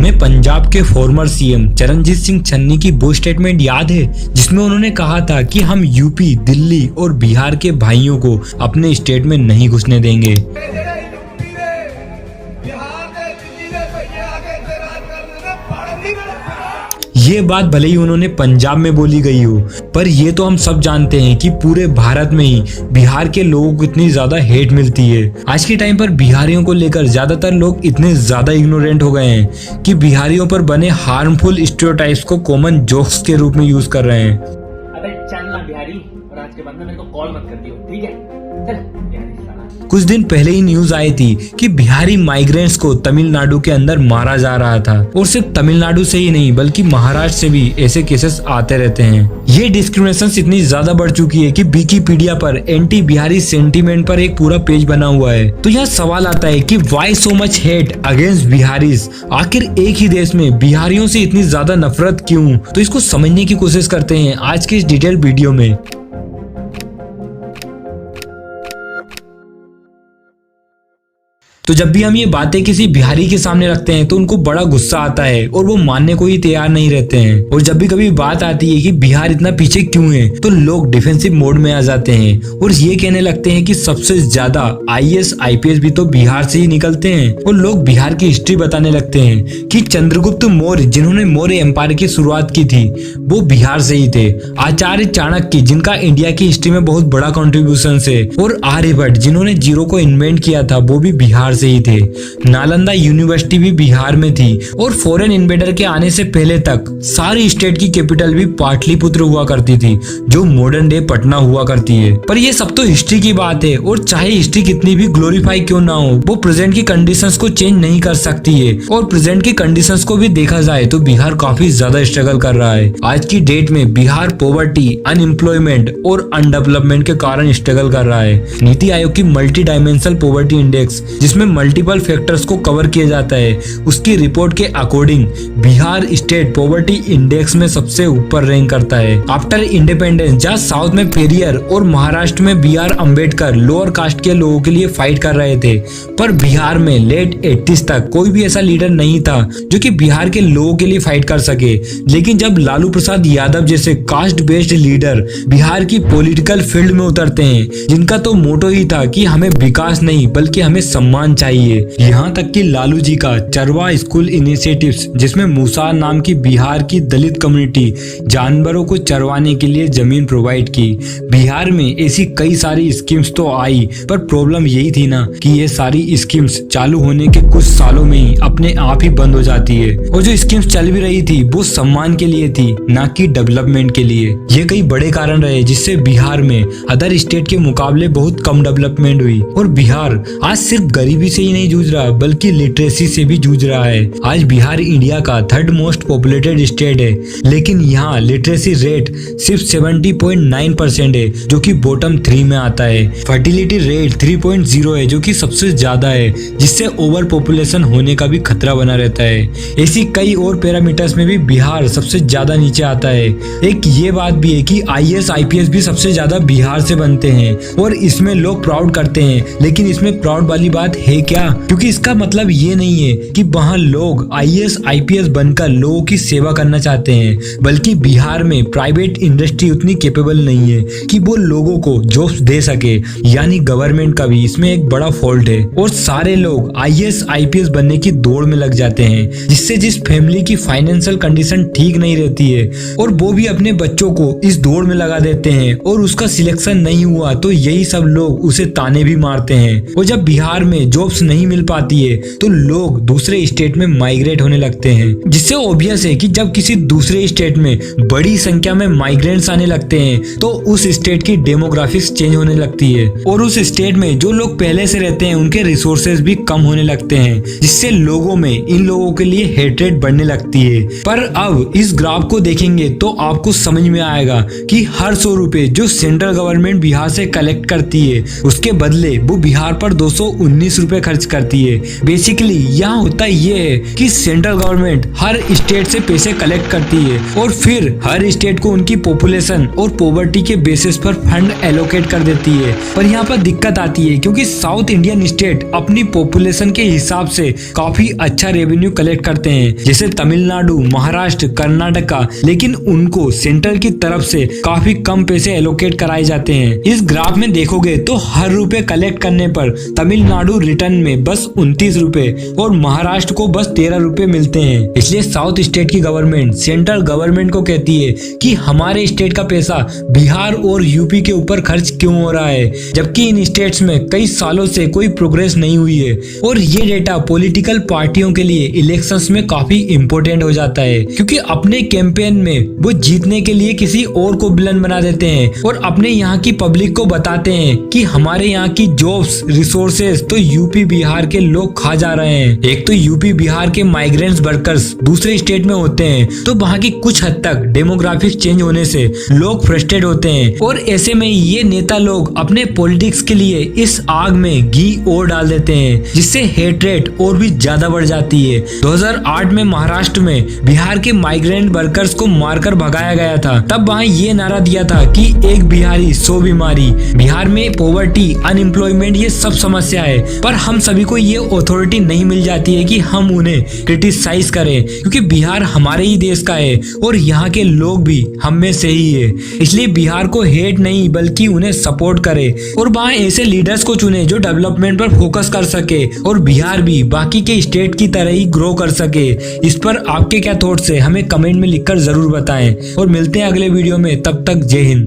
तुम्हें पंजाब के farmer CM Charanjit Singh Channi की वो स्टेटमेंट याद है जिसमें उन्होंने कहा था कि हम यूपी, दिल्ली और बिहार के भाइयों को अपने स्टेट में नहीं घुसने देंगे। ये बात भले ही उन्होंने पंजाब में बोली गई हो, पर ये तो हम सब जानते हैं कि पूरे भारत में ही बिहार के लोगों को इतनी ज्यादा हेट मिलती है। आज के टाइम पर बिहारियों को लेकर ज्यादातर लोग इतने ज्यादा इग्नोरेंट हो गए हैं कि बिहारियों पर बने हार्मफुल स्टीरियोटाइप्स को कॉमन जोक्स के रूप में यूज कर रहे हैं। अबे चल ना बिहारी, और आज के बाद मेरे को कॉल मत कर दियो, ठीक है? चल बिहारी साला। कुछ दिन पहले ही न्यूज आई थी कि बिहारी माइग्रेंट्स को तमिलनाडु के अंदर मारा जा रहा था, और सिर्फ तमिलनाडु से ही नहीं बल्कि महाराष्ट्र से भी ऐसे केसेस आते रहते हैं। ये डिस्क्रिमिनेशन इतनी ज्यादा बढ़ चुकी है कि विकिपीडिया पर एंटी बिहारी सेंटीमेंट पर एक पूरा पेज बना हुआ है। तो यह सवाल आता है कि why so much hate against Bihari's? आखिर एक ही देश में बिहारियों से इतनी ज्यादा नफरत क्यों? तो इसको समझने की कोशिश करते हैं आज के इस डिटेल वीडियो में। तो जब भी हम ये बातें किसी बिहारी के सामने रखते हैं तो उनको बड़ा गुस्सा आता है और वो मानने को ही तैयार नहीं रहते हैं। और जब भी कभी बात आती है कि बिहार इतना पीछे क्यों है, तो लोग डिफेंसिव मोड में आ जाते हैं और ये कहने लगते हैं कि सबसे ज्यादा आईएएस आईपीएस भी तो बिहार से ही निकलते हैं। और लोग बिहार की हिस्ट्री बताने लगते हैं कि चंद्रगुप्त मौर्य, जिन्होंने मौर्य एम्पायर की शुरुआत की थी, वो बिहार से ही थे। आचार्य चाणक्य, जिनका इंडिया की हिस्ट्री में बहुत बड़ा कॉन्ट्रीब्यूशन है, और आर्यभट्ट, जिन्होंने जीरो को इन्वेंट किया था, वो भी बिहार से ही थे। नालंदा यूनिवर्सिटी भी बिहार में थी, और फॉरेन इन्वेडर के आने से पहले तक सारी स्टेट की कैपिटल भी पाटलिपुत्र हुआ करती थी, जो मॉडर्न डे पटना हुआ करती है। पर ये सब तो हिस्ट्री की बात है, और चाहे हिस्ट्री कितनी भी ग्लोरीफाई क्यों ना हो, वो प्रेजेंट की कंडीशंस को चेंज नहीं कर सकती है। और प्रेजेंट की कंडीशंस को भी देखा जाए तो बिहार काफी ज्यादा स्ट्रगल कर रहा है। आज की डेट में बिहार पॉवर्टी, अनएम्प्लॉयमेंट और अनडेवलपमेंट के कारण स्ट्रगल कर रहा है। नीति आयोग की मल्टी डायमेंशनल पॉवर्टी इंडेक्स, जिसमें मल्टीपल फैक्टर्स को कवर किया जाता है, उसकी रिपोर्ट के according Bihar state poverty index में सबसे ऊपर रैंक करता है आफ्टर इंडिपेंडेंस। जहाँ साउथ में पेरियर और महाराष्ट्र में BR अम्बेडकर लोअर कास्ट के लोगों के लिए फाइट कर रहे थे, पर बिहार में लेट 80s तक कोई भी ऐसा लीडर नहीं था जो कि बिहार के लोगों के लिए फाइट कर सके। लेकिन जब लालू प्रसाद यादव जैसे कास्ट बेस्ड लीडर बिहार की पॉलिटिकल फील्ड में उतरते हैं, जिनका तो मोटो ही था कि हमें विकास नहीं बल्कि हमें सम्मान चाहिए। यहाँ तक कि लालू जी का चरवा स्कूल इनिशिएटिव्स, जिसमें मूसा नाम की बिहार की दलित कम्युनिटी जानवरों को चरवाने के लिए जमीन प्रोवाइड की। बिहार में ऐसी कई सारी स्कीम्स तो आई, पर प्रॉब्लम यही थी ना कि ये सारी स्कीम्स चालू होने के कुछ सालों में ही अपने आप ही बंद हो जाती है। और जो स्कीम्स चल भी रही थी वो सम्मान के लिए थी, ना कि डेवलपमेंट के लिए। ये कई बड़े कारण रहे जिससे बिहार में अदर स्टेट के मुकाबले बहुत कम डेवलपमेंट हुई। और बिहार आज सिर्फ गरीबी से ही नहीं जूझ रहा बल्कि लिटरेसी से भी जूझ रहा है। आज बिहार इंडिया का 3rd मोस्ट पॉपुलेटेड स्टेट है, लेकिन यहाँ लिटरेसी रेट सिर्फ 70.9% है, जो कि बॉटम 3 में आता है। फर्टिलिटी रेट 3.0 है, जो कि सबसे ज्यादा है, जिससे ओवर पॉपुलेशन होने का भी खतरा बना रहता है। ऐसी कई और पैरामीटर्स में भी बिहार सबसे ज्यादा नीचे आता है। एक ये बात भी है कि आईएएस आईपीएस भी सबसे ज्यादा बिहार से बनते हैं, और इसमें लोग प्राउड करते हैं। लेकिन इसमें प्राउड वाली बात है क्या? क्योंकि इसका मतलब ये नहीं है कि वहाँ लोग आईएएस आईपीएस बनकर लोगों की सेवा करना चाहते हैं, बल्कि बिहार में प्राइवेट इंडस्ट्री उतनी कैपेबल नहीं है कि वो लोगों को जॉब्स दे सके। यानी गवर्नमेंट का भी इसमें एक बड़ा फॉल्ट है, और सारे लोग आईएएस आईपीएस बनने की दौड़ में लग जाते हैं, जिससे जिस फैमिली की फाइनेंशियल कंडीशन ठीक नहीं रहती है, और वो भी अपने बच्चों को इस दौड़ में लगा देते हैं, और उसका सिलेक्शन नहीं हुआ तो यही सब लोग उसे ताने भी मारते हैं। और जब बिहार में जॉब्स नहीं मिल पाती है तो लोग दूसरे स्टेट में माइग्रेट होने लगते हैं, जिससे ऑब्वियस है कि जब किसी दूसरे स्टेट में बड़ी संख्या में माइग्रेंट्स आने लगते हैं तो उस स्टेट की डेमोग्राफिक्स चेंज होने लगती है, और उस स्टेट में जो लोग पहले से रहते हैं उनके रिसोर्सेज भी कम होने लगते हैं, जिससे लोगों में इन लोगों के लिए हेट्रेड बढ़ने लगती है। पर अब इस ग्राफ को देखेंगे तो आपको समझ में आएगा कि हर 100 रुपए जो सेंट्रल गवर्नमेंट बिहार से कलेक्ट करती है, उसके बदले वो बिहार पर 219 रुपए खर्च करती है। बेसिकली यहाँ होता ये है कि सेंट्रल गवर्नमेंट हर स्टेट से पैसे कलेक्ट करती है और फिर हर स्टेट को उनकी पॉपुलेशन और पॉवर्टी के बेसिस पर फंड एलोकेट कर देती है। पर यहाँ पर दिक्कत आती है क्योंकि साउथ इंडियन स्टेट अपनी पॉपुलेशन के हिसाब से काफी अच्छा रेवेन्यू कलेक्ट करते हैं, जैसे तमिलनाडु, महाराष्ट्र, कर्नाटका, लेकिन उनको सेंट्रल की तरफ से काफी कम पैसे एलोकेट कराए जाते हैं। इस ग्राफ में देखोगे तो हर रुपए कलेक्ट करने पर तमिलनाडु रिटर्न में बस 29 रुपए और महाराष्ट्र को बस 13 रुपए मिलते हैं। इसलिए साउथ स्टेट की गवर्नमेंट सेंट्रल गवर्नमेंट को कहती है कि हमारे स्टेट का पैसा बिहार और यूपी के ऊपर खर्च क्यों हो रहा है, जबकि इन स्टेट्स में कई सालों से कोई प्रोग्रेस नहीं हुई है। और ये डेटा पॉलिटिकल पार्टियों के लिए इलेक्शंस में काफी इंपॉर्टेंट हो जाता है, क्योंकि अपने कैंपेन में वो जीतने के लिए किसी और को विलन बना देते हैं और अपने यहाँ की पब्लिक को बताते हैं कि हमारे यहाँ की जॉब्स, रिसोर्सेज तो यूपी बिहार के लोग खा जा रहे हैं। एक तो यूपी बिहार के माइग्रेंट्स वर्कर्स दूसरे स्टेट में होते हैं, तो वहाँ की कुछ हद तक डेमोग्राफिक चेंज होने से लोग फ्रस्ट्रेट होते हैं और ऐसे में ये नेता लोग अपने पॉलिटिक्स के लिए इस आग में घी और डाल देते हैं, जिससे हेट रेट और भी ज्यादा बढ़ जाती है। 2008 में महाराष्ट्र में बिहार के माइग्रेंट वर्कर्स को मारकर भगाया गया था। तब वहाँ ये नारा दिया था कि एक बिहारी 100 बीमारी। बिहार में पॉवर्टी, अनएम्प्लॉयमेंट ये सब समस्या है, पर हम सभी को ये अथॉरिटी नहीं मिल जाती है कि हम उन्हें क्रिटिसाइज करें, क्योंकि बिहार हमारे ही देश का है और यहाँ के लोग भी हम में से ही है। इसलिए बिहार को हेट नहीं बल्कि उन्हें सपोर्ट करे और वहाँ ऐसे लीडर्स को चुने जो डेवलपमेंट पर फोकस कर सके और बिहार भी बाकी के स्टेट की तरह ही ग्रो कर सके। इस पर आपके क्या थॉट्स है हमें कमेंट में लिखकर जरूर बताएं और मिलते हैं अगले वीडियो में। तब तक जय हिंद।